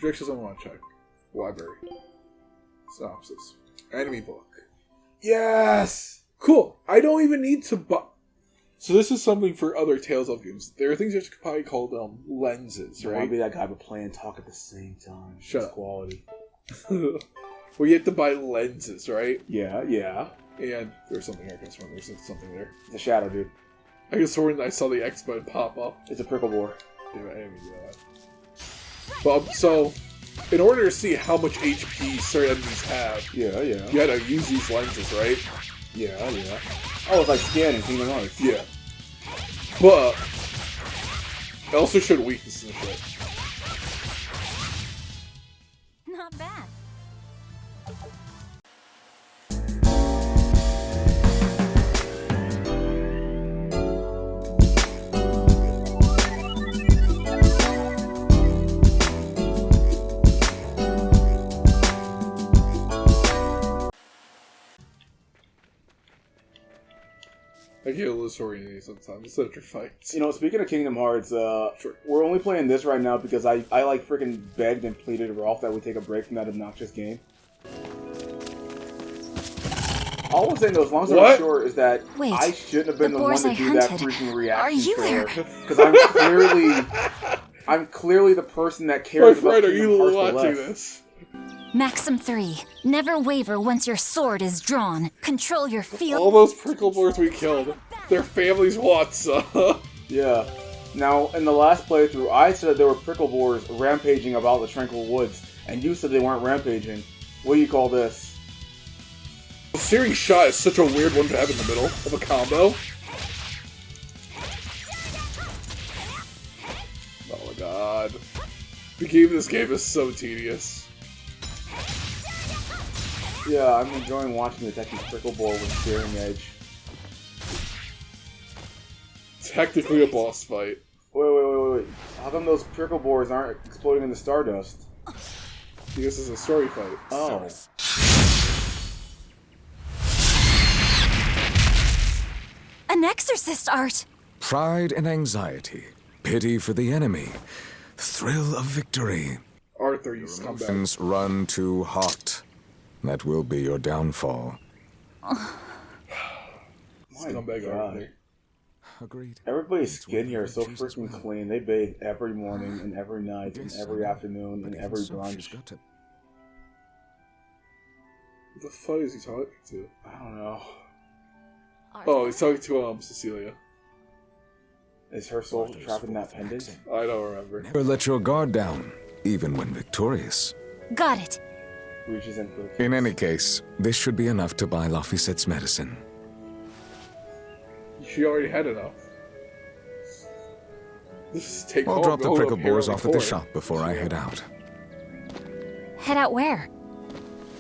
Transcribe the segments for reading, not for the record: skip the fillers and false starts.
Projections I want to check. Library. Synopsis. Enemy book. Yes! Cool. I don't even need to buy... So this is something for other Tales of games. There are things you could probably call them lenses, right? I want to be that guy but play and talk at the same time. Shut up. Quality. Well, you have to buy lenses, right? Yeah, yeah. And there's something here. I guess when there's something there. It's a shadow, dude. I guess when I saw the X button pop up. It's a Prickleboar. Yeah, I didn't even do that. But, so, in order to see how much HP certain enemies have, yeah, you gotta use these lenses, right? Yeah. Oh, it's like scanning Kingdom Hearts. Yeah. But, it also showed weaknesses and shit. Not bad. I get a little disoriented sometimes. It's such a fight. You know, speaking of Kingdom Hearts, Sure. we're only playing this right now because I like freaking begged and pleaded Rolf that we take a break from that obnoxious game. All I'm saying though, as long as I'm sure, is that Wait, I shouldn't have been the one to do that freaking reaction. Are you there? Because I'm clearly the person that cares about Kingdom Hearts the watching less. this? Maxim 3. Never waver once your sword is drawn. Control your field. All those Prickleboars we killed, their families want some. Yeah. Now, in the last playthrough, I said there were Prickleboars rampaging about the Tranquil Woods, and you said they weren't rampaging. What do you call this? The series shot is such a weird one to have in the middle of a combo. Oh my god. The game of this game is so tedious. Yeah, I'm enjoying watching the Techie Prickleboar with Steering Edge. Technically a boss fight. Wait. How come those Prickleboars aren't exploding in the Stardust? Because it's a story fight. Oh. An exorcist art. Pride and anxiety, pity for the enemy, thrill of victory. Arthur, you scumbag. Emotions run too hot. That will be your downfall. Scumbag Arthur. Agreed. Everybody's skin here is so freaking clean. They bathe every morning and every night and every afternoon and every brunch. What the fuck is he talking to? I don't know. Oh, he's talking to Cecilia. Is her soul trapped in that pendant? I don't remember. Never let your guard down, even when victorious. Got it. Reaches in for the kiss. In any case, this should be enough to buy Lafisette's medicine. She already had enough. This is take I'll home, drop the go up here Prickleboars off at the before. shop before I head out. Head out where?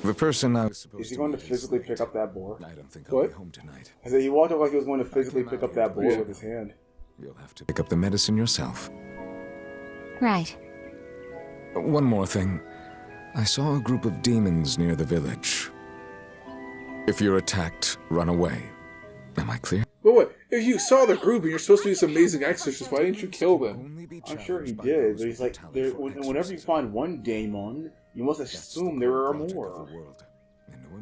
The person I was supposed Is he going to physically pick up that boar? I don't think I'll What? be home tonight. I said he walked up like he was going to physically pick up that boar with his hand. You'll have to pick up the medicine yourself. Right. One more thing. I saw a group of demons near the village. If you're attacked, run away. Am I clear? But wait, if you saw the group and you're supposed to be this amazing exorcist, why didn't you kill them? I'm sure he did, but he's like, whenever you find one daemon, you must assume there are more.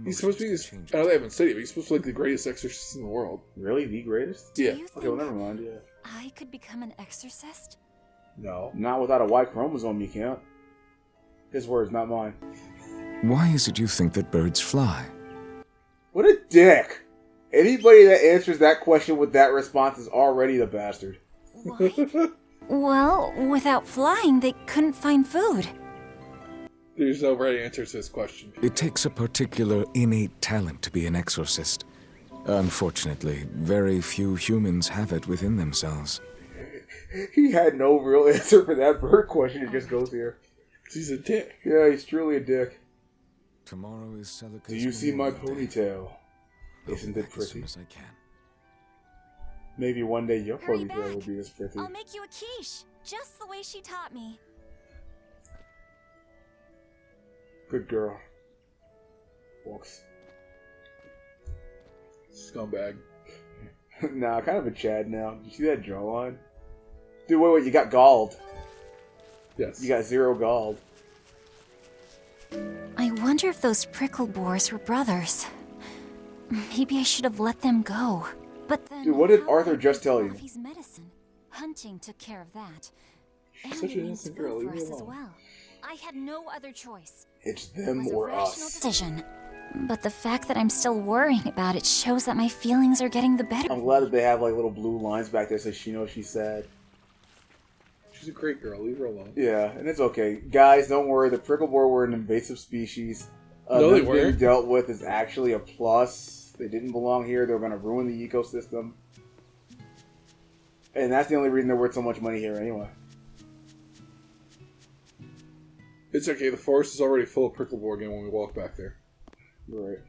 He's supposed to be this... I know they haven't said it, but he's supposed to be like the greatest exorcist in the world. Really? The greatest? Yeah. Do you Okay, well, think never mind, yeah. I could become an exorcist? No. Not without a Y chromosome, you can't. His words, not mine. Why is it you think that birds fly? What a dick! Anybody that answers that question with that response is already the bastard. Why? Well, without flying, they couldn't find food. There's no right answer to this question. It takes a particular innate talent to be an exorcist. Unfortunately, very few humans have it within themselves. He had no real answer for that bird question, it just goes here. He's a dick. Yeah, he's truly a dick. Tomorrow is Celica's Do you see my memorial day. ponytail? I'll Isn't be it back as soon pretty? as I can. Maybe one day your Hurry ponytail will back. be this pretty. I'll make you a quiche, just the way she taught me. Good girl. Walks. Scumbag. Nah, kind of a Chad now. Did you see that jawline? Dude, wait, you got galled. Yes. You got 0 galled. wonder if those Prickleboars were brothers. Maybe I should have let them go. But then, Dude, what did how Arthur about just tell you? Luffy's medicine? Hunting took care of that. She's And such it an means innocent girl. food Leave for me us as alone. well. I had no other choice. It's It them was a or rational us. decision. But the fact that I'm still worrying about it shows that my feelings are getting the better. I'm glad that they have like little blue lines back there so she knows she's sad. She's a great girl. Leave her alone. Yeah, and it's okay. Guys, don't worry. The Prickleboar were an invasive species. No, they them being weren't. dealt with is actually a plus. They didn't belong here. They were going to ruin the ecosystem. And that's the only reason they're worth so much money here anyway. It's okay. The forest is already full of Prickleboar again when we walk back there. You're right.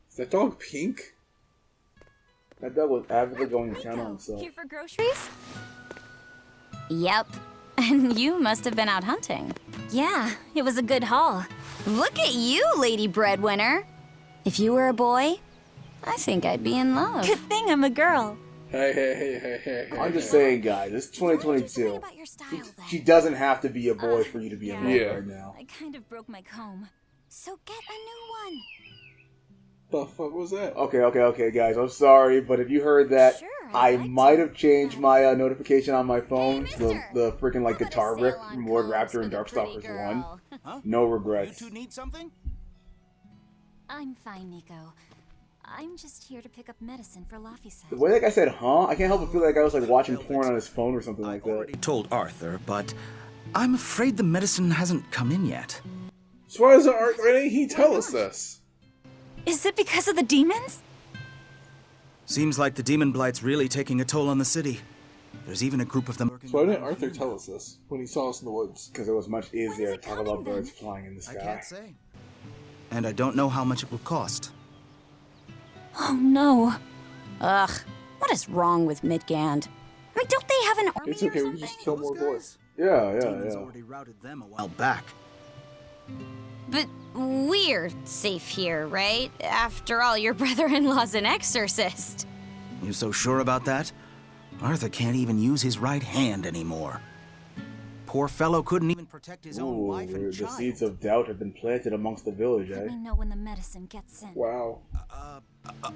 Is that dog pink? That dog was avidly going to town on himself. Here for groceries? Yep. And you must have been out hunting. Yeah, it was a good haul. Look at you, lady breadwinner. If you were a boy, I think I'd be in love. Good thing I'm a girl. Hey. I'm just saying, guys, it's 2022. About your style, then. She doesn't have to be a boy for you to be in love Yeah. right now. I kind of broke my comb. So get a new one. The fuck was that? Okay, guys. I'm sorry, but if you heard that, Sure, I I'd like might to. have changed my notification on my phone. Hey, the mister. the freaking like How about a guitar sale riff on from Lord combs Raptor for and the pretty Darkstalkers girl? 1. Huh? No You regrets. two need something? I'm fine, Nico. I'm just here to pick up medicine for Laffy said. The way that guy said, huh? I can't help but feel like I was like watching porn on his phone or something I like already that. told Arthur, but I'm afraid the medicine hasn't come in yet. So why didn't he tell us this? Is it because of the demons? Seems like the demon blight's really taking a toll on the city. There's even a group of them working. So why didn't around Arthur here. tell us this when he saw us in the woods? Because it was much easier to it talk coming, about birds then? flying in the I sky. can't say. And I don't know how much it will cost. Oh no. Ugh, what is wrong with Midgand? I mean, don't they have an army It's okay. or We can something? just kill more boys. Yeah. Demons already routed them a while back. But we're safe here, right? After all, your brother-in-law's an exorcist. You so sure about that? Arthur can't even use his right hand anymore. Poor fellow couldn't even protect his own Ooh, wife and the child. seeds of doubt have been planted amongst the village, Let eh? me know when the medicine gets in. Wow.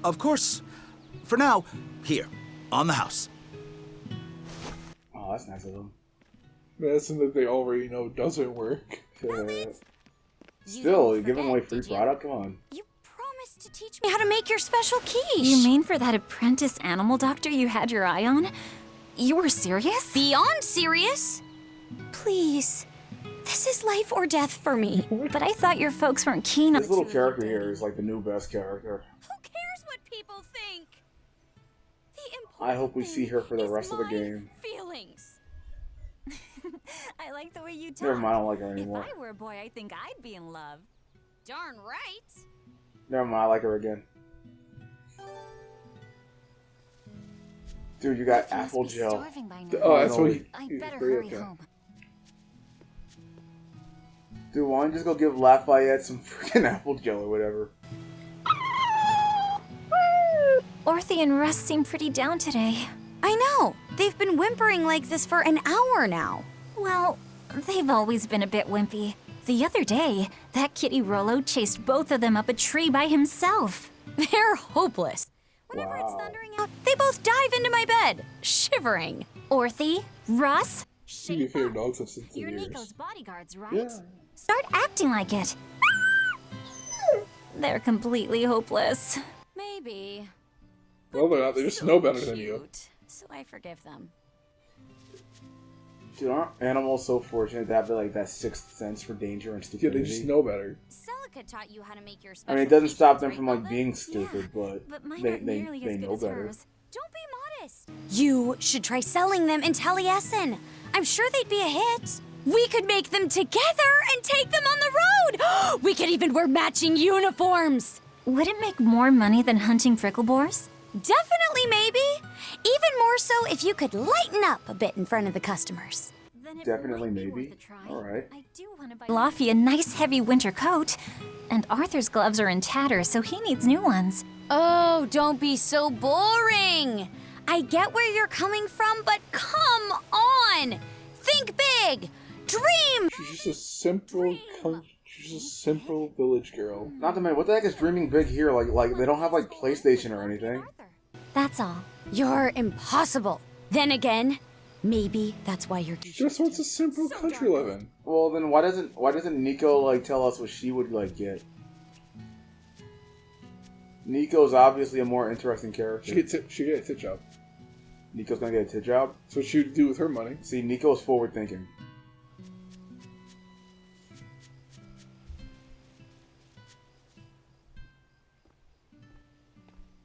Of course. For now, here, on the house. Oh, that's nice of them. Medicine that they already know doesn't work. Still, didn't giving away forget, free did you? product? Come on. You promised to teach me how to make your special quiche. You mean for that apprentice animal doctor you had your eye on? You were serious? Beyond serious? Please. This is life or death for me. But I thought your folks weren't keen on This little character here is like the new best character. Who cares what people think? The I hope we important see her for the thing rest is of the my game. Feelings. I like the way you talk. Never mind, I don't like her If anymore. I were a boy, I think I'd be in love. Darn right. Never mind, I like her again. Dude, you got You must apple be gel. starving by now. Oh, that's no. what he. I he's better very hurry okay. home. Dude, why don't you just go give Lafayette some freaking apple gel or whatever? Orthy and Russ seem pretty down today. I know. They've been whimpering like this for an hour now. Well, they've always been a bit wimpy. The other day, that kitty Rollo chased both of them up a tree by himself. They're hopeless. Whenever it's Wow. thundering out, they both dive into my bed, shivering. Orthy, Russ, Two of your favorite dogs have since the you're years. Nico's bodyguards, right? Yeah. Start acting like it. They're completely hopeless. Maybe. Well, they're not. They just know better than you. Cute, so I forgive them. Dude, aren't animals so fortunate to have like that sixth sense for danger and Yeah, stupidity? they just know better. Celica taught you how to make your I special mean, it doesn't quiche, stop them right, from like Velvet? being stupid, but mine they aren't nearly they as good know as better. hers. Don't be modest. You should try selling them in Taliesin. I'm sure they'd be a hit. We could make them together and take them on the road. We could even wear matching uniforms. Would it make more money than hunting Prickleboars? Definitely, maybe. Even more so if you could lighten up a bit in front of the customers. Then it Definitely, might be maybe. worth a try. All right. I do want to buy Laffy a nice heavy winter coat. And Arthur's gloves are in tatters, so he needs new ones. Oh, don't be so boring. I get where you're coming from, but come on. Think big. Dream. She's just a simple She's a simple village girl. Not to mention, what the heck is dreaming big here? Like they don't have like PlayStation or anything. That's all. You're impossible. Then again, maybe that's why you're. She just wants a simple country living. Well, then why doesn't Nico like tell us what she would like get? Nico's obviously a more interesting character. She get a tit job. Nico's gonna get a tit job. So what she would do with her money? See, Nico's forward thinking.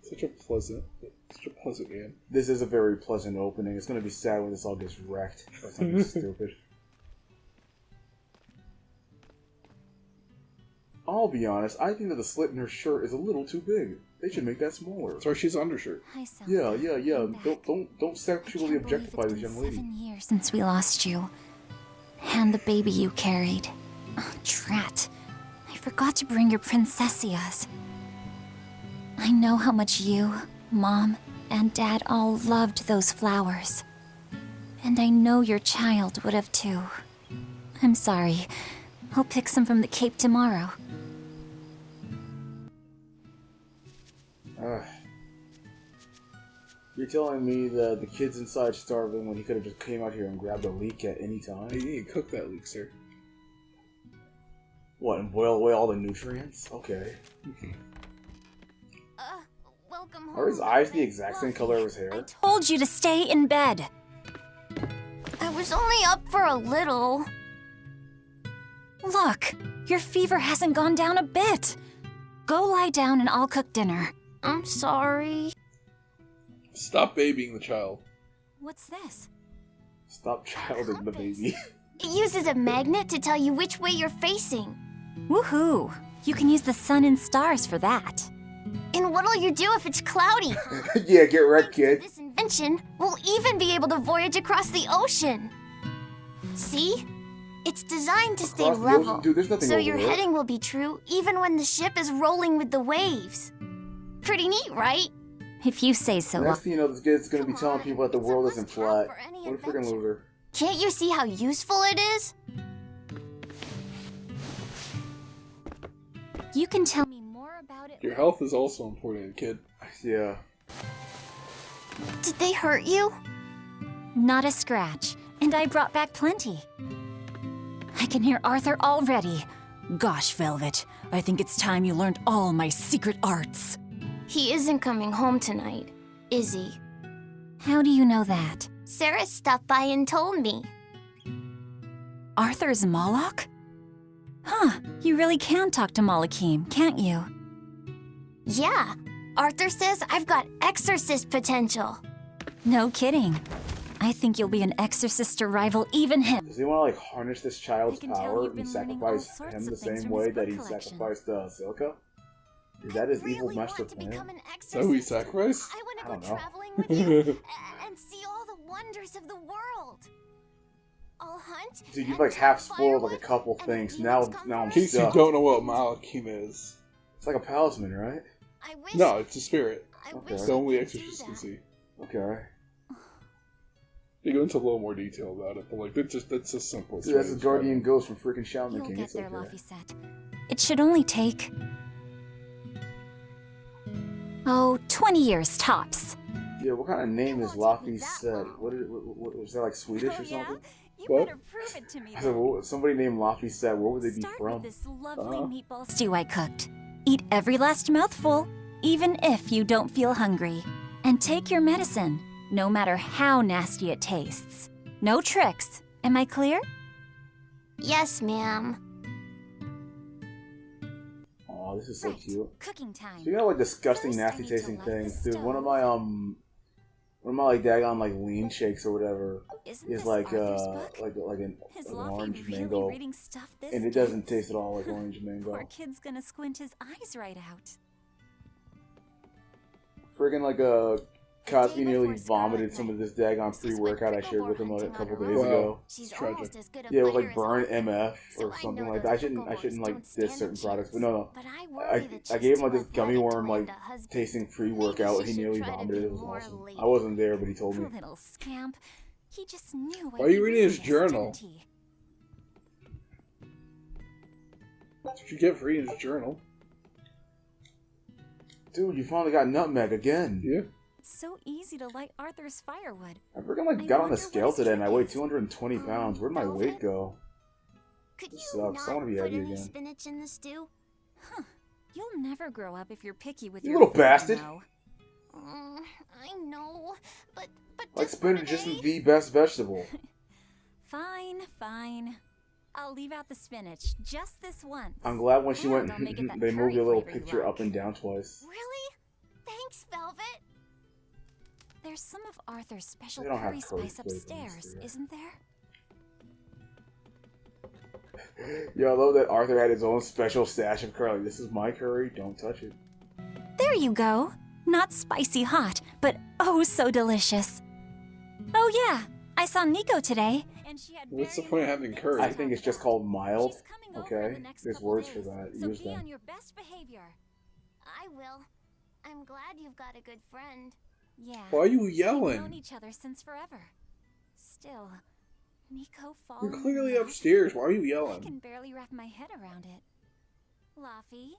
Such a pleasant game. This is a very pleasant opening. It's gonna be sad when this all gets wrecked by something stupid. I'll be honest, I think that the slit in her shirt is a little too big. They should make that smaller. That's why she's undershirt. Hi, Sal. Yeah. Don't sexually I can't believe objectify it's this been young lady. 7 years since we lost you. And the baby you carried. Oh, drat. I forgot to bring your princessias. I know how much you, Mom, and Dad all loved those flowers. And I know your child would have too. I'm sorry. I'll pick some from the Cape tomorrow. You're telling me that the kid's inside starving when he could have just came out here and grabbed a leek at any time? You need to cook that leek, sir. What, and boil away all the nutrients? Okay. Welcome home. Are his eyes the exact same color of his hair? I told you to stay in bed. I was only up for a little. Look, your fever hasn't gone down a bit. Go lie down and I'll cook dinner. I'm sorry. Stop babying the child. What's this? Stop childing the baby. It uses a magnet to tell you which way you're facing. Woohoo! You can use the sun and stars for that. And what'll you do if it's cloudy? Yeah, get wrecked, kid. This invention will even be able to voyage across the ocean. See? It's designed to stay Across the level, ocean? Dude, there's nothing so over your there. heading will be true even when the ship is rolling with the waves. Pretty neat, right? If you say so. Next thing you know, this kid's gonna be Come telling on, people that the it's a world isn't must-have flat. for any What a freaking adventure. loser. Can't you see how useful it is? You can tell me more about it. Your health is also important, kid. Yeah. Did they hurt you? Not a scratch, and I brought back plenty. I can hear Arthur already. Gosh, Velvet, I think it's time you learned all my secret arts. He isn't coming home tonight, is he? How do you know that? Sarah stopped by and told me. Arthur's Moloch? Huh, you really can talk to Malakim, can't you? Yeah, Arthur says I've got exorcist potential. No kidding. I think you'll be an exorcist to rival even him. Does he want to like harness this child's I can tell power you've and been learning all sacrifice sorts him of the things same from way his that he book collection. sacrificed Silica? Is that his evil master plan? Is that who he sacrificed? I want to I go don't know. traveling with you and see all the wonders of the world. I'll hunt. Dude, you've and like half set spoiled like a firewood, couple and the things. demons Now come I'm In for case you stuck. don't know what Malakim is. It's like a talisman, right? I wish. No, it's a spirit. I Okay. wish It's the I only could do exorcist can that. see. Okay. They go into a little more detail about it, but like that's just simple. Dude, that's a guardian ghost from freaking Shaman You'll King. get It's there, okay. Laphicet. It should only take... 20 years tops. Yeah, what kind of name is Laffy said? What was that, like Swedish or Oh, something? You What? better prove it to me. I said, well, somebody named Laffy said, where would they be Start from? with this lovely Uh-huh. meatball stew I cooked. Eat every last mouthful, even if you don't feel hungry. And take your medicine, no matter how nasty it tastes. No tricks. Am I clear? Yes, ma'am. Oh, this is so Right. cute. Cooking time. Speaking of like disgusting, First, I nasty need to tasting light the things, dude, stove. one of my like daggone like lean shakes or whatever Isn't is this like Arthur's book? like an Is like an Laffy orange really mango, reading stuff this and it doesn't dense? taste at all like orange mango. Poor kid's gonna squint his eyes right out. Friggin' like Cosby Day nearly before Scarlet vomited some Night. of this daggone This is when pre-workout I shared with him Prickleboar like, a couple hunting days on a Wow. ago. She's tragic. almost as good a Yeah, it was fighter like as Burn Arthur. MF So or I something know like those that. I shouldn't like don't diss stand a certain products, but chance. no. But I worry that I she's gave him like too this gummy athletic to worm land like a husband. tasting Maybe pre-workout, she and he should nearly try to vomited. be It was more awesome. lady. I wasn't there, but he told me. Little scamp. He just knew. Why are you reading his journal? That's what you get for reading his journal. Dude, you finally got nutmeg again. Yeah. It's so easy to light Arthur's firewood. I freaking got on the scale today and I weighed 220 pounds. Where'd my weight go? Could This you sucks. I wanna not be put heavy any again. spinach in the stew? You'll never grow up if you're picky with You your little food, bastard. know. I know, but Like just for spinach isn't today. the best vegetable. Fine, fine. I'll leave out the spinach just this once. I'm glad when she And went I'll make it that they moved curry your little flavor you picture like. up and down twice. Really? Thanks, Velvet. There's some of Arthur's special They don't have curry curry spice flavor in this upstairs, cereal. isn't there? Yeah, I love that Arthur had his own special stash of curry. Like, this is my curry, don't touch it. There you go. Not spicy hot, but oh so delicious. Oh yeah, I saw Nico today, and she had What's the very point of nice having things curry? to I think talk it's just about. called mild. She's coming over in Okay? the next There's couple words for days, that. so Use be them. on your best behavior. I will. I'm glad you've got a good friend. Yeah. Why are you We've known yelling? each other since forever. Still, Nico falls. You're clearly upstairs. Why are you I yelling? can barely wrap my head around it. Laffy,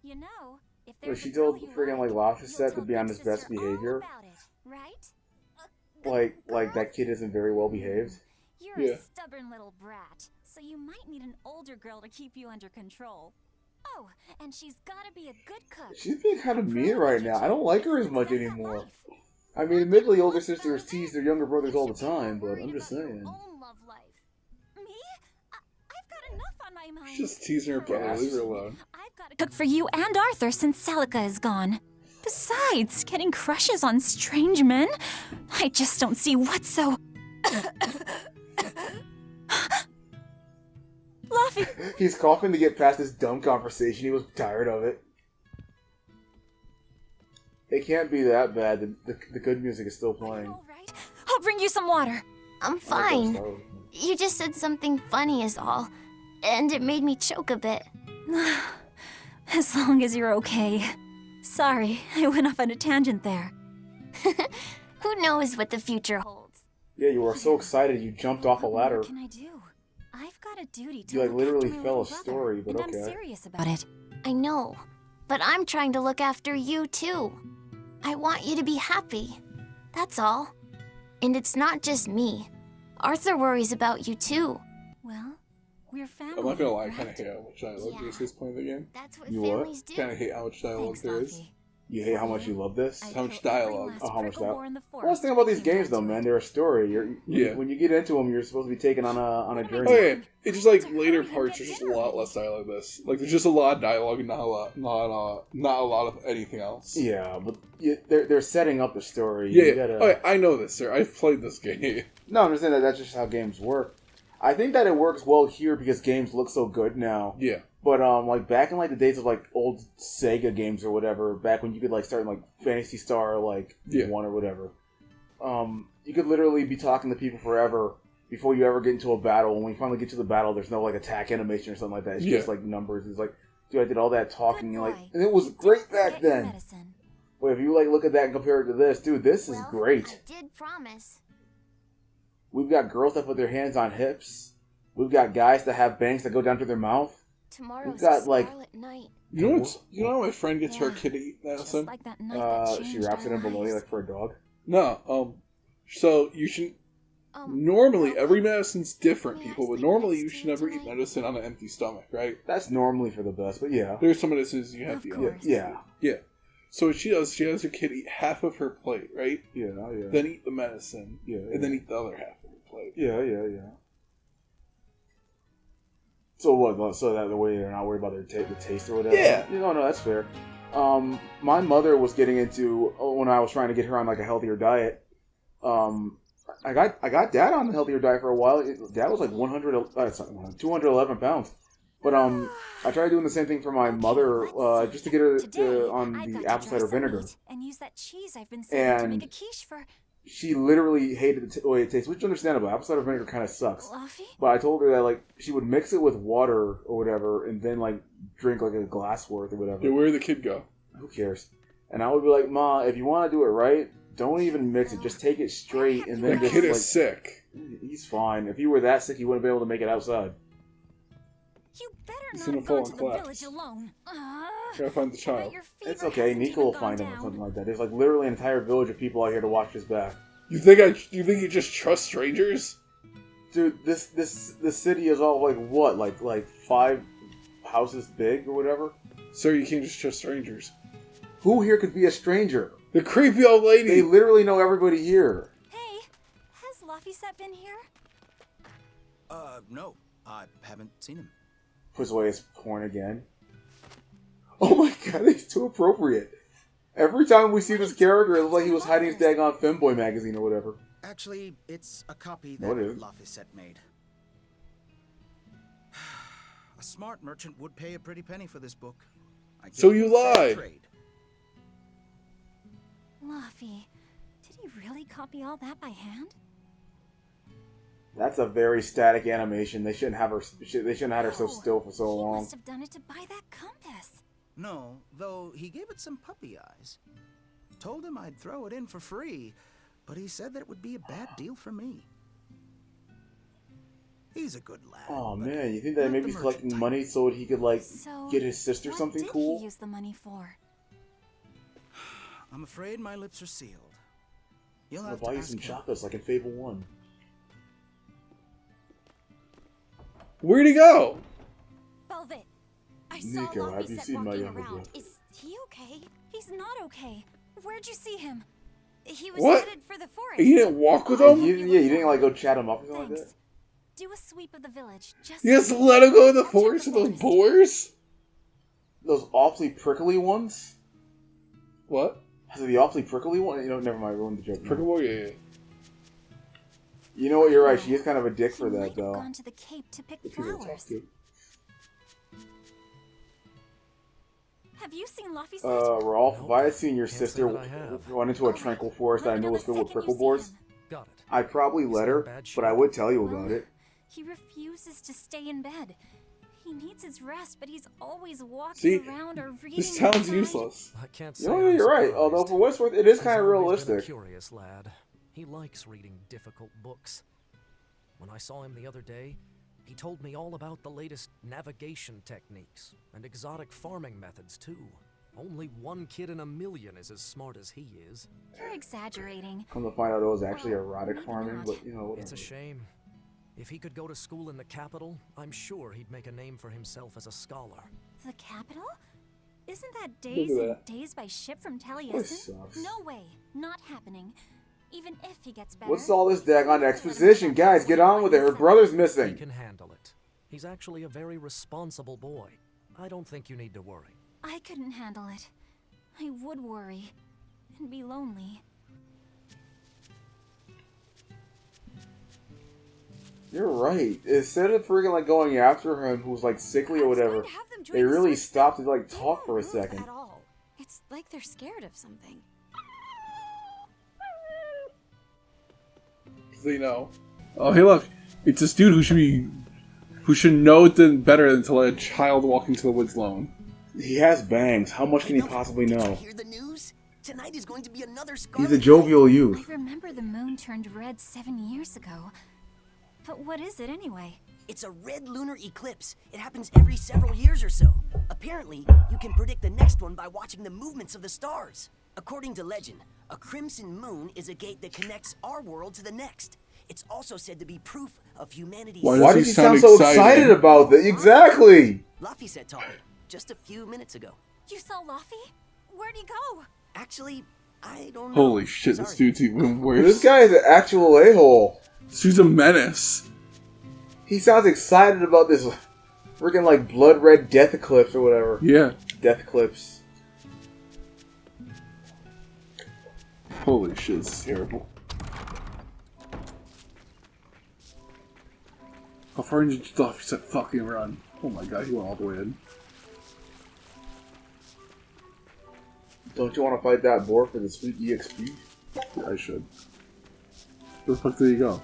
you know, if Wait, there's she a girl told you friggin' like like, Laffy you'll said to tell be on Big his best Sister all behavior. about it, right? Like that kid isn't very well behaved. You're Yeah. a stubborn little brat, so you might need an older girl to keep you under control. Oh, and she's gotta be a good cook. She's being kind of A mean pro in right the now. I kitchen don't like her is as much success at anymore. life. I mean, admittedly, older sisters tease their younger brothers all the time, but Worried I'm just about your saying. own love life. Me? I've got enough on my mind. She's just teasing her brother. Leave her alone. I've got to cook for you and Arthur since Celica is gone. Besides, getting crushes on strange men? I just don't see what's so... Laffy, He's coughing to get past this dumb conversation. He was tired of it. It can't be that bad. The good music is still are you playing. all right? I'll bring you some water. I'm I like that fine. style. You just said something funny is all. And it made me choke a bit. As long as you're okay. Sorry, I went off on a tangent there. Who knows what the future holds? Yeah, you were so excited you jumped off a What more ladder. can I do? I've got a duty to You, like, look literally after my fell little a brother, story, but and I'm okay. serious about it. I know. But I'm trying to look after you too. I want you to be happy. That's all. And it's not just me. Arthur worries about you too. Well, we're family. I'm not gonna lie, I right? kind of hate how much dialogue Yeah. there is at this point of the game. That's what You what? families do. Kind of hate how much dialogue Thanks, there is. Laffy. You hate how much you love this? I'd How much kill every dialogue? last Oh, how much Prickleboar dialogue? in the Well, that's the thing forest about these if it came games, though, down to man. it. They're a story. Yeah. When you get into them, you're supposed to be taken on a Oh journey. yeah, it's just like To later hurry and parts get are just a dinner lot ready. less dialogue. This like there's just a lot of dialogue and not a lot of anything else. Yeah, but they're setting up the story. Yeah. You gotta... Oh, yeah, I know this, sir. I've played this game. No, I'm just saying that's just how games work. I think that it works well here because games look so good now. Yeah. But like back in like the days of like old Sega games or whatever, back when you could like start in like Phantasy Star like Yeah. 1 or whatever, you could literally be talking to people forever before you ever get into a battle. And when you finally get to the battle, there's no like attack animation or something like that. It's Yeah. just like numbers. It's like, dude, I did all that talking Good and boy. and it was You great didn't back forget your then. medicine. But if you like look at that and compare it to this, dude, this is Well, great. I did promise. We've got girls that put their hands on hips. We've got guys that have bangs that go down to their mouth. Tomorrow's got, a like- scarlet night. You know what's you know how my friend gets her Yeah. kitty Just medicine? like that night that She changed wraps it our in bologna lives. like for a dog. No. So you should Um, normally Velvet, every medicine's different, May I people, but sleep normally next you to should you never eat tonight? medicine on an empty stomach, right? That's normally for the best, but yeah. There's some medicines you have Of to eat. course. Yeah. Yeah. So what she does, she has her kid eat half of her plate, right? Yeah, yeah. Then eat the medicine, Yeah, and then eat the other half of her plate. Yeah. So what? So that the way they're not worried about the taste or whatever. Yeah. No, that's fair. My mother was getting into when I was trying to get her on like a healthier diet. I got Dad on a healthier diet for a while. Dad was like 211 pounds. But I tried doing the same thing for my mother just to get her Today, on I've the got to apple dry cider some vinegar. meat and use that cheese I've been saving to And make a quiche for she literally hated the way it tastes, which is understandable. Apple cider vinegar kind of sucks. Laffy. But I told her that like she would mix it with water or whatever, and then like drink like a glass worth or whatever. Yeah, where did the kid go? Who cares? And I would be like, Ma, if you want to do it right, don't even mix it. Just take it straight, and then That just kid like is sick. he's fine. If he were that sick, he wouldn't be able to make it outside. You better He's not gonna have fall gone and to the collapse. village alone. Gotta find the I bet child. your fever It's okay. hasn't Nico even will gone find him or down. something like that. There's like literally an entire village of people out here to watch his back. You think you just trust strangers? Dude, this city is all like what? Like 5 houses big or whatever? Sir, you can't just trust strangers. Who here could be a stranger? The creepy old lady! They literally know everybody here. Hey, has Laphicet been here? No. I haven't seen him. Puts away his porn again. Oh my god, he's too appropriate. Every time we see this character, it looks like he was hiding his daggone Femboy magazine or whatever. Actually, it's a copy No, that it isn't. Laphicet made. A smart merchant would pay a pretty penny for this book. I So gave you him a fair lied. trade. Laphi, did he really copy all that by hand? That's a very static animation. They shouldn't have her. They shouldn't have had her so still for so He long. must have done it to buy that compass. No, though he gave it some puppy eyes. Told him I'd throw it in for free, but he said that it would be a bad deal for me. He's a good lad. Oh but man, you think that not maybe the he's collecting merchant money type. so he could like So, get his sister what something did cool? he use the money for? I'm afraid my lips are sealed. You'll I'll have buy to you ask some him. chocolates like in Fable 1. Where'd he go? Velvet, I saw Nico, have you Laphicet seen my walking younger around. brother? Is he okay? He's not okay. Where'd you see him? He was What? headed for the forest. You didn't walk with Yeah, him? you didn't like go chat him up or something like Thanks. that? Do a sweep of the village. Just You just let him go in the I'll check forest the with those forest. boars? Those awfully prickly ones? What? So the awfully prickly one? You know, never mind, I ruined the joke. Prickleboar? Yeah. You know what, you're right, she is kind of a dick He for might that have though. gone to the cape to pick If you were to talk flowers. to. Have you seen Laphicet? Rolf, if I had seen your Can't say sister that I have. run into a tranquil forest that I Let me knew know was the filled with second you see prickleboars, him. Got it. I'd probably Is let he in her, bad but I shape? would tell you Well, about it. He refuses to stay in bed. He needs his rest, but he's always walking See, around or reading. This town's outside. useless. I can't say You know, I'm you're right. surprised. Although for what's worth, it is He's kind of always been a realistic. curious lad. He likes reading difficult books. When I saw him the other day, he told me all about the latest navigation techniques and exotic farming methods too. Only one kid in a million is as smart as he is. You're exaggerating. Come to find out it was actually Well, erotic maybe farming, not. but you know, It's a whatever. shame. If he could go to school in the capital, I'm sure he'd make a name for himself as a scholar. The capital? Isn't that days at and that. days by ship from This Taliesin? sucks. No way. Not happening. Even if he gets better. What's all this daggone exposition? Guys, get on with it. Her brother's He missing. can handle it. He's actually a very responsible boy. I don't think you need to worry. I couldn't handle it. I would worry. And be lonely. You're right. Instead of freaking like going after him, who's like sickly or I was whatever, going to have them they join the really search, stopped to but like they talk for a won't move second. At all. It's like they're scared of something. They know. Oh, hey, look. It's this dude who should know better than to let a child walk into the woods alone. He has bangs. How much can he possibly know? Hear the news? Tonight is going to be another He's Scarlet a jovial I youth. remember the moon turned red 7 years ago. But what is it anyway? It's a red lunar eclipse. It happens every several years or so. Apparently, you can predict the next one by watching the movements of the stars. According to legend, a crimson moon is a gate that connects our world to the next. It's also said to be proof of humanity's... Why Why does does he he sound sound so excited? excited about that? Exactly! Laphicet taught me just a few minutes ago. You saw Laffy? Where'd he go? Actually, I don't know. Holy shit, this Sorry. dude's even worse. This guy is an actual a-hole. This dude's a menace. He sounds excited about this freaking like blood red death eclipse or whatever. Yeah. Death eclipse. Holy shit, this is terrible. How far did you stuff? He said fucking run. Oh my god, he went all the way in. Don't you want to fight that boar for the sweet EXP? Yeah, I should. Where the fuck did he go?